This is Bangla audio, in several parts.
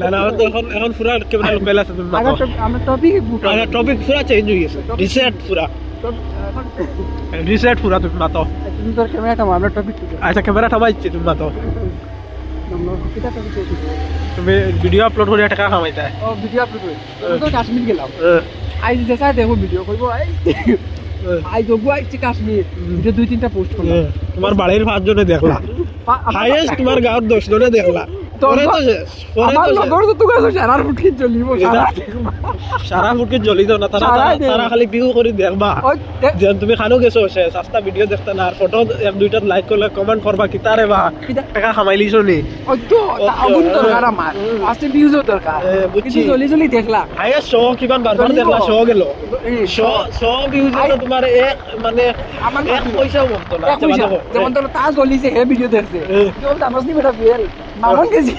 না না এখন পুরা ক্যামেরা লোকাল আছে তুমি মাতো আমরা টপিক পুরা চেঞ্জ হয়ে গেছে রিসেট পুরা তুমি মাতো তুমি তোর ক্যামেরাটা আমরা টপিক আচ্ছা ক্যামেরাটা বাইছে তুমি মাতো তুমি ভিডিও আপলোড করে টাকা কামাইতা ও ভিডিও আপলোড করে তো কাশ্মীর গেলাম আইজ দেখা দেখো ভিডিও করব আই যোগু আইছি কাশ্মীর ভিডিও 2-3টা পোস্ট করলাম তোমার বাড়ির 5 জনে দেখলা হাইয়েস্ট তোমার গাঁর 10 জনে দেখলা আমার লগর তো তুই কাছে সারা ফুটকি জ্বলিব সারা ফুটকি জ্বলি দাও না তারা খালি ভিউ করে দেখবা যে তুমি খানো গেছো সস্তা ভিডিও দেখতে না আর ফটো এক দুইটা লাইক করলে কমেন্ট করবা কি তারে বা টাকা কামাইলিছো নি ওই তো আগুন দরকার আমার আস্তে ভিউজও দরকার বুঝছি জ্বলি দেখলা হাইয়েস্ট শো কিমান বারবার দেখলা শো গেল শো ভিউজ তো তোমার এক মানে আমার এক পয়সাও মত না যেমন তো তা জ্বলিছে এই ভিডিও দেখছে কেবল জানোস নি বেটা ফেল মামন গেছি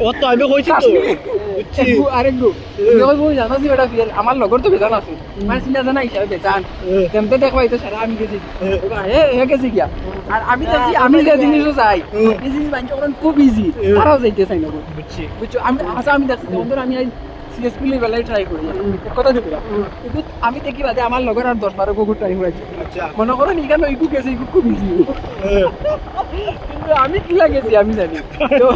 ও তো আমি কইছি তো বুঝছি আরেকটু কেবল বই জানোস নি বেটা ফেল আমার লগর তো বেজান আছে মানে চিন্তা জানা হিসাবে বেজান তেমতে দেখবাই তো সারা আমি গেছি এ গেছি কি আর আমি যে জিনিসও চাই এই জিনিস বাঞ্চ করেন খুব ইজি তারাও যাইতে চাই না বুঝছি আমি দেখছি যেমন আমি সিএসপি লেভেলে ট্রাই করি কথা দিব কিন্তু আমি দেখি বাদে আমার লগর আর 10-12 গো ট্রাই করেছি আচ্ছা মনে করো নিকান ওইকু গেছে ইকু খুব ইজি কিন্তু আমি কি লাগেছি আমি জানি তো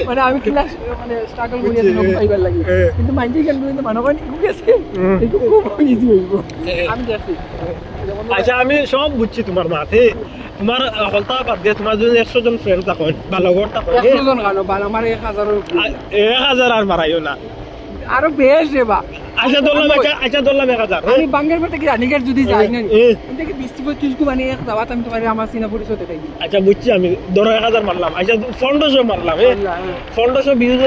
মানে আমি ক্লাস মানে স্ট্রাগল করি আছে নক পাইবার লাগি কিন্তু মাইন্ডে কেন কিন্তু মনে করেন ইকু গেছে ইকু খুব ইজি হইব আমি দেখি আচ্ছা আমি সব বুঝছি তোমার মাথে তোমার হলতা বাদ দিয়ে তোমার যদি 100 জন ফ্রেন্ড থাকেন বা লগর থাকেন 100 জন গানো বা আমার 1000 আর বাড়াইও না আরো বেশ রে বা আচ্ছা দল্লাম 1000 আমি বাঙ্গার পর থেকে রানিগের যদি যাই না কিন্তু কি 20-25 কো মানে এক দাওয়াত আমি তোমারে আমার সিনা পরিচয় দেখাই দিই আচ্ছা বুঝছি আমি 1000 মারলাম আচ্ছা 1500 মারলাম 1500 ভিউজ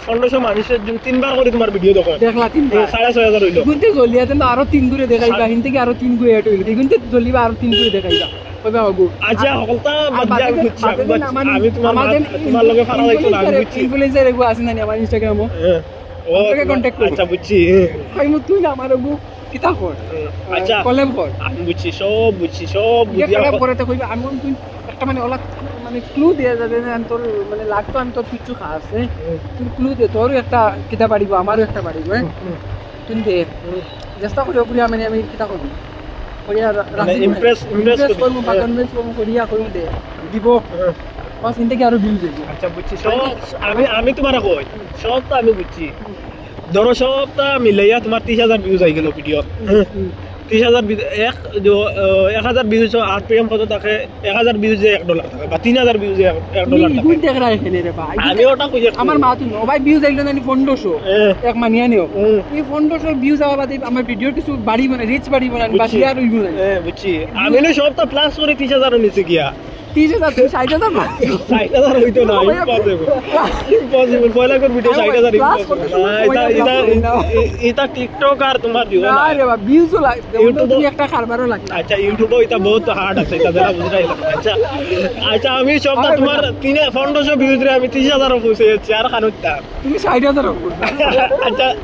1500 মানুষের জন্য 3 বার করে তোমার ভিডিও দেখলা 3 বার 6500 হইলো গুনতে জ্বলিয়াতে না আরো 3 গুরে দেখাইবা হিন থেকে আরো 3 গুরে এট হইলো গুনতে জ্বলিবা আরো 3 গুরে দেখাইবা কইবা বাবু আচ্ছা হলতা বাদ বুঝছি আমি তোমার লগে ফারা হইতো না আমি বুঝছি ইনফ্লুয়েন্সার এগো আছে না আমার ইনস্টাগ্রামে ওকে কন্টাক্ট করো আচ্ছা বুঝছি কই মু তুই না আমার গো কিতা কর আচ্ছা কলেম কর আমি বুঝছি সব বুঝিয়া পরে তো কইবা আমি তুই একটা মানে ওলা মানে ক্লু দেয়া যাবে না তোর মানে লাগতো আমি তোর কিছু খাস তুই ক্লু দে তোর একটা কিতা পারিব আমারও একটা পারিব তুই দে চেষ্টা করি ওপরে আমি কিতা করব করিয়া ইমপ্রেস করব বা কনভিন্স করিয়া করি দে দিব বাস ইনতে কি আরো ভিউ দেব আচ্ছা বুঝছি সব আমি তোমারে কই সব তো আমি বুঝছি ধরো সবটা মিলাইয়া তোমার 30000 ভিউজ আই গেল ভিডিও 1000 ভিউজ আরপিএম কত থাকে 1000 ভিউজে $1 থাকে বা 3000 ভিউজে $1 থাকে তুই দেখ রাখে রে ভাই আমি ওটা কই আমার মা তুই ভাই ভিউজ আইলো না 1500 এক মানিয়া নিও এই 1500 ভিউজ আওয়া বাদে আমার ভিডিও কিছু বাড়ি মানে রিচ বাড়ি মানে বা শেয়ার হইব না বুঝছি আমি না সবটা প্লাস করে 30000 নিচে গিয়া 30000 60,000 হইতো না ইম্পসিবল পয়লা করে ভিডিও 60,000 এটা টিকটক আর তোমার ভিউ না আরে বাবা ভিউজ লাগে ইউটিউব একটা কারবারও লাগে আচ্ছা ইউটিউবে এটা বহুত হার্ড আছে এটা যারা বুঝাইলা আচ্ছা আমি সবটা তোমার 1500 ভিউজ রে আমি 30000 পৌঁছেছি আর খানুটা তুমি 60,000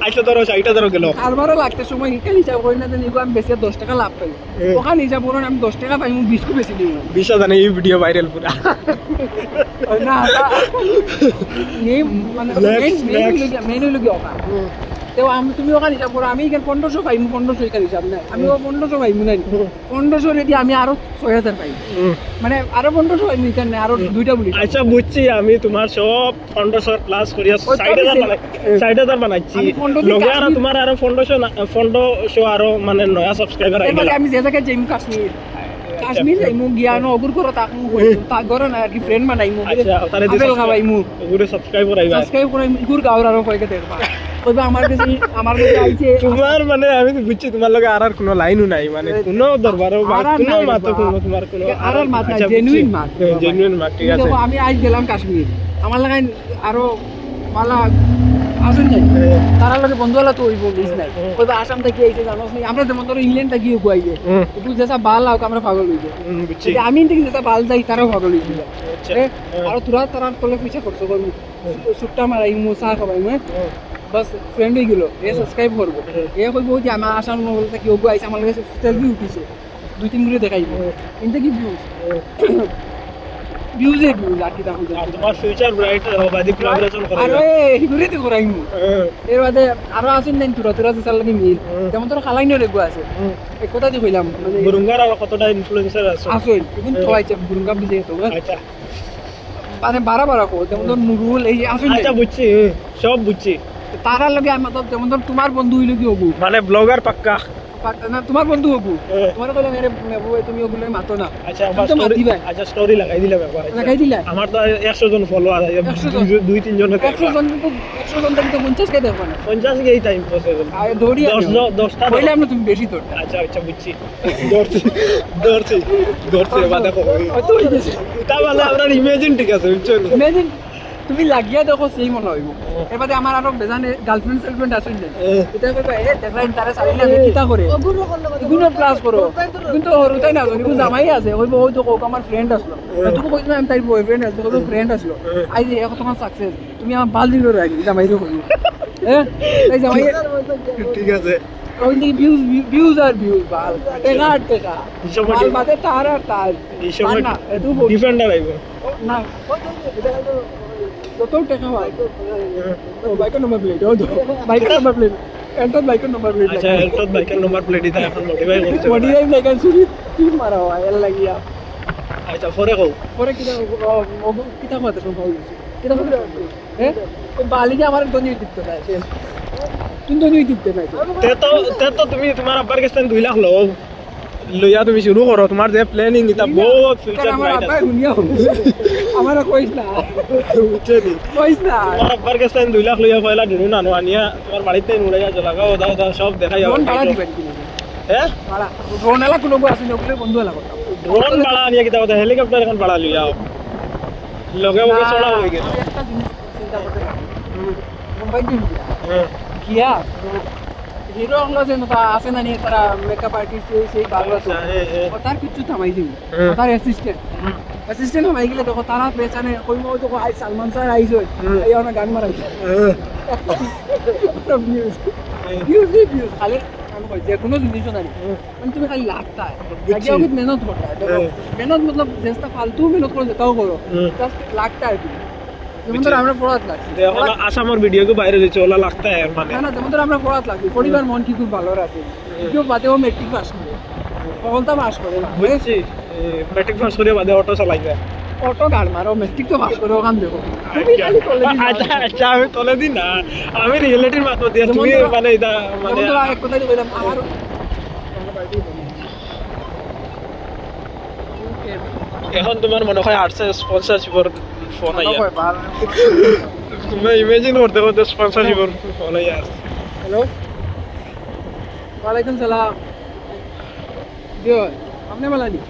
আচ্ছা ধরো 60,000 গেল কারবারও লাগতে সময় এটা হিসাব করি না জানি আমি বেশি 10 টাকা লাভ পাই ওখানে হিসাব করুন আমি 10 টাকা পাই আমি 20 কো বেশি দিই 20000 এই ভিডিও ভাইরাল পুরা না নেম মানে মেনু লগে ওকা তো আমি তুমি ওখানে হিসাব করো আমি এখানে 1500 পাই 1500 এখানে হিসাব না আমি 1500 পাই না 1500 রেডি আমি আরো 6000 পাই মানে আরো 1500 পাই নিতেন না আরো দুইটা বলি আচ্ছা বুঝছি আমি তোমার সব 1500 প্লাস করিয়া 60,000 বানাইছি লগে আর তোমার আরো 1500 আরো মানে নয়া সাবস্ক্রাইবার আই গেল আমি যে জায়গায় যাইম কাশ্মীর যাইমু গিয়ানো অগুর করো তাক গরো না কি ফ্রেন্ড বানাইমু আচ্ছা তারে আপেল খাওয়াইমু ওগুরে সাবস্ক্রাইবার আইবা সাবস্ক্রাইব করে গুর গাওর আরো কয়কে দেখবা কইবা আমার কাছে আইছে তোমার মানে আমি বুঝছি তোমার লগে আর কোনো লাইনও নাই মানে কোনো দরবারও কোনো মাত্র কোনো তোমার কোনো আর মাত্র জেনুইন মাত্র ঠিক আছে আমি আজ গেলাম কাশ্মীর আমার লাগাই আরো মালা আসুন যাই তারা লগে বন্ধুলা তো হইব বুঝ নাই কইবা আসাম থেকে আইছে জানোস নি আমরা যেমন ধরো ইংল্যান্ড থেকে গুয়াইবে একটু যেসা বাল লাও আমরা পাগল হইবে বুঝছি আমি থেকে যেসা বাল যাই তারাও পাগল হইবে আচ্ছা আর তারা তোলে পয়সা খরচ করব সুট্টা মারাই মুসা খাবাই বাস ফ্রেন্ড হয়ে গেল এ সাবস্ক্রাইব করবো এ কইবো যে আমার আসাম বলতে কি ওগো আইছে আমার লগে সেলফি উঠিছে 2-3 গুলো দেখাইবো কিন্তু কি ভিউজ ভিউজে ভিউজ আর কি তাহলে তোমার ফিউচার ব্রাইট বাদি কোলাবোরেশন করে আরে হিগুরে তো করাইমু এর বাদে আরো আছেন নাই তোরা তোরা যে চালানি মিল যেমন তোর খালাইনো রেগু আছে এই কথা দি কইলাম মানে বুরুঙ্গার আর কতটা ইনফ্লুয়েন্সার আছে আসল এখন তো আইছে বুরুঙ্গা বিজে তো আচ্ছা মানে বারা কো যেমন তোর নুরুল এই আসল আচ্ছা বুঝছি সব বুঝছি তারার লগে আমার যেমন তোর তোমার বন্ধু হইলো কি হবু মানে ব্লগার পাক্কা না তোমার বন্ধু হবু তোমার কইলে মেরে তুমি ওগুলো মাতো না আচ্ছা স্টোরি আচ্ছা স্টোরি লাগাই দিলাম একবার লাগাই দিলা আমার তো 100 জন ফলোয়ার আছে 2-3 জন 100 জন তো 50 কে দেখো না 50 কে এই টাইম পসিবল আর দৌড়ি 10টা কইলে আমরা তুমি বেশি তোরটা আচ্ছা বুঝছি দৌড়ছি বাদে কো তো হইছে তা বলে আমরা ইমাজিন ঠিক আছে বুঝছো ইমাজিন তুমি লাগিয়া দেখো সেই মনে হইব এর বাদে আমার আরো বেজানে গার্লফ্রেন্ড আছে না এটা কইবা এ দেখলাম তারা চাইলে আমি কিটা করে গুণ ক্লাস করো কিন্তু হরুতাই না তুমি জামাই আছে কইবো ওই তো কোক আমার ফ্রেন্ড আসলো তুমি কইছো আমি তাই বয়ফ্রেন্ড আছে কইবো ফ্রেন্ড আসলো আই যে এখন তোমার সাকসেস তুমি আমার বাল দিলো রাখি জামাই তো কইবো এই জামাই ঠিক আছে ওই দি ভিউজ আর ভিউজ বাল টেকা বাল বাদে তার আর তার এই সময় ডিফেন্ডার আইব না তো টাকা ভাই ও বাইকের নাম্বার প্লেট ও বাইকের নাম্বার প্লেট এন্টার বাইকের নাম্বার প্লেট আচ্ছা এন্টার বাইকের নাম্বার প্লেট দিতে এখন মডিফাই করতে মডিফাই লাগান সুরি কি মারা হয় এল লাগিয়া আচ্ছা পরে কিটা মাতে কোন পাউল কিটা মাতে বালিকে আমার তো নিয়ে দিতে না কিন্তু নিয়ে দিতে না তে তো তুমি তোমার আব্বার কাছে 2 লাখ লও লইয়া তুমি শুরু করো তোমার যে প্ল্যানিং এটা বহুত ফিউচার আমার আব্বা শুনিয়া আমার কইছ না বুঝছেনি কইছ না তোমার আব্বার কাছে 2 লাখ লইয়া পয়লা ডুনু নানো আনিয়া তোমার বাড়িতে নুড়াইয়া লাগাও দাও সব দেখাই যাও ড্রোন ভাড়া দিবেন কি হ্যাঁ ভাড়া ড্রোন এলা কোন আছে নকলে বন্ধু এলা কথা ড্রোন ভাড়া আনিয়া কিটা কথা হেলিকপ্টার এখন ভাড়া লইয়া লগে বগে চড়া হয়ে গেল একটা জিনিস চিন্তা করতে মুম্বাই দিন কিয়া হিরো হলো যে না আছে না নিয়ে তারা মেকআপ আর্টিস্ট সেই ভালো আছে তার কিছু থামাই দিই তার অ্যাসিস্ট্যান্ট থামাই গেলে দেখো তারা পেছনে কইমো তো আই সালমান স্যার আইছো এই ওনা গান মারাইছে ভিউজ খালি আমি কই যে কোনো জিনিস না মানে তুমি খালি লাগতা है लगे हो मेहनत होता है देखो मेहनत मतलब जैसा फालतू मेहनत करो जाओ करो जस्ट लगता है যেমন ধর আমরা পড়াত লাগছে দেখো আসামর ভিডিও কো বাইরে দিছে ওলা লাগতা है মানে না যেমন ধর আমরা পড়াত লাগছে পরিবার মন কি খুব ভালো আছে কেউ বাদেও মেট্রিক পাস করে সফলতা পাস করে বুঝছি মেট্রিক পাস করে বাদে অটো চালাইবে অটো গাড় মারো মেট্রিক তো পাস করে ওখান দেখো তুমি খালি কলেজ আচ্ছা আমি তোলে দিন না আমি রিয়েলিটির মাত্র দিয়ে তুমি মানে এটা মানে এক কথা কইলাম আমার এখন তোমার মনে হয় আর্টস স্পন্সরশিপের ফোন আইয়া তুমি ইমাজিন করতে করতে স্পন্সরশিপের ফোন আইয়া হ্যালো ওয়ালাইকুম সালাম जो हमने वाला नहीं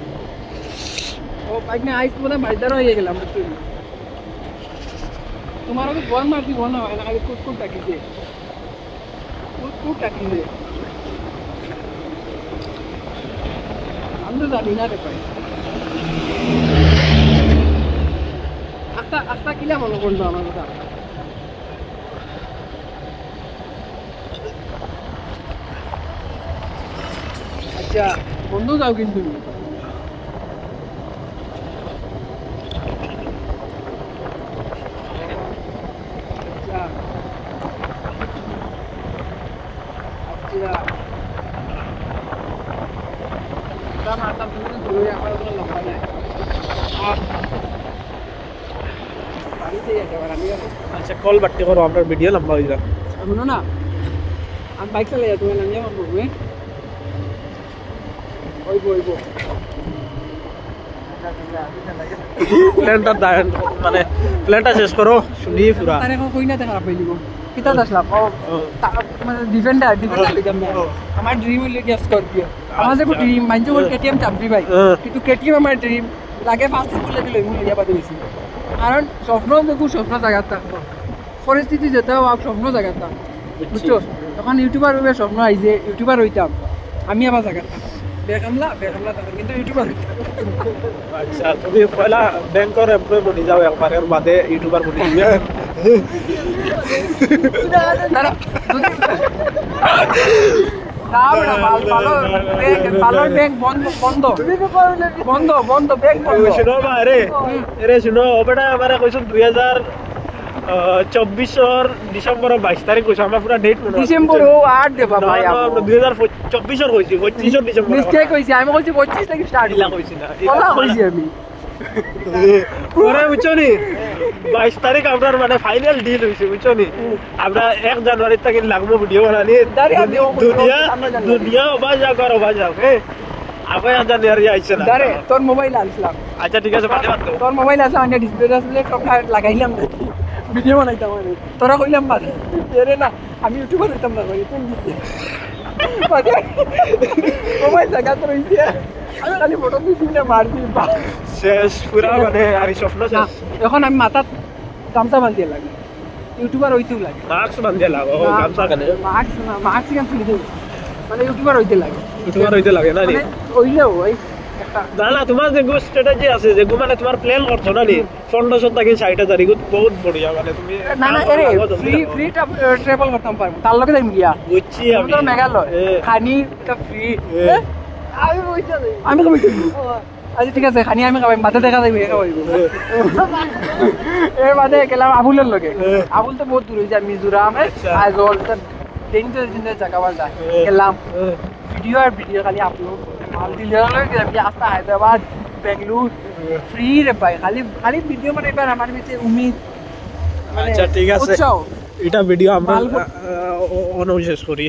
ओ बाइक में आइस बोला मर्डर हो गया तुम्हारा भी फोन मारती फोन है ना कुछ टाकी दे कुछ टाकी दे हम तो जानी ना रे भाई आता किला बोलो कौन सा हमारा था अच्छा বন্ধু যাও কিন্তু আচ্ছা কল বাট্টি করো আপনার ভিডিও লম্বা হয়ে যাবে শুনো না আমি বাইক চালাই তুমি নামিয়ে আমার বলবে প্ল্যানটা মানে প্ল্যানটা শেষ করো শুনি পুরা তারে কই না দেখা পাই দিব কিতা আসলা মানে ডিফেন্ডার দিগাম আমার ড্রিম হইল কি স্করপিও আমার যে ড্রিম মাইন্ড বল কেটিএম চাপবি ভাই কিন্তু কেটিএম আমার ড্রিম লাগে ফাস্ট বলে দিলে মুই লিয়া পাতে বেশি কারণ স্বপ্ন দেখো স্বপ্ন জায়গাটা পরিস্থিতি যেতে হোক স্বপ্ন জায়গাটা বুঝছো তখন ইউটিউবার হইবে স্বপ্ন আইছে ইউটিউবার হইতাম আমি আবার জায়গাটা বেকামলা কিন্তু ইউটিউবার আচ্ছা তুমি পয়লা ব্যাংকের এমপ্লয় বনি যাও একবারের বাদে ইউটিউবার বনি দিবে না বেটা ভালো ব্যাংক বন্ধ বন্ধ বন্ধ বন্ধ ব্যাংক বন্ধ শুনো বা রে শুনো বেটা আমারে কইছন 2024 ডিসেম্বর 22 তারিখ কইছ আমার পুরা ডেট মনে ডিসেম্বর 8 দেবা ভাই 2024 কইছি 25 ডিসেম্বর মিস্টেক কইছি আমি কইছি 25 থেকে স্টার্ট ইলা কইছি না কথা কইছি আমি পরে বুঝছনি 22 তারিখ আপনার মানে ফাইনাল ডিল হইছে বুঝছনি আমরা 1 জানুয়ারি থেকে লাগবো ভিডিও বানানি দুনিয়া বাজা হে আবার জানুয়ারি আইছে না দাঁড়ে তোর মোবাইল আনছিলাম আচ্ছা ঠিক আছে বাদ দাও তোর মোবাইল আছে আমি ডিসপ্লে সব লাগাইলাম ভিডিও বানাইতাম আমি তোরা কইলাম বাদ এরে না আমি ইউটিউবার হইতাম না ভাই তুমি মোবাইল লাগা তো রইছে আমি খালি ফটো দিছিনা মার দি শেষ পুরা মানে আর স্বপ্ন শেষ এখন আমি মাথাত গামছা বাঁধিয়ে লাগে ইউটিউবার হইতেও লাগে মাস্ক বাঁধিয়ে লাগো গামছা কেন মাস্ক কেন তুলি দেব মানে ইউটিউবার হইতে লাগে না নি হইলেও ওই না তোমার যে স্ট্র্যাটেজি আছে যে মানে তোমার প্ল্যান করছো না নি 1500 থেকে 60000 এগুলো বহুত বড়িয়া মানে তুমি না আরে ফ্রি ট্রাভেল করতাম পারবো তার লগে যাইম গিয়া বুঝছি আমি তো মেঘালয় খানি টা ফ্রি আমি কই আচ্ছা ঠিক আছে খানি আমি খাবাই মাথা দেখা যাইবে খাবাইব এর বাদে গেলাম আবুলের লগে আবুল তো বহুত দূর হইছে মিজোরাম আইজল ডেঞ্জার জায়গা বাজা গেলাম ভিডিও খালি আপলোড মাল দিলে লগে আস্তা হায়দ্রাবাদ বেঙ্গালুরু ফ্রি রে ভাই খালি ভিডিও মানে এবার আমার ভিতরে উম্মিদ আচ্ছা ঠিক আছে এটা ভিডিও আমরা অনশেষ করি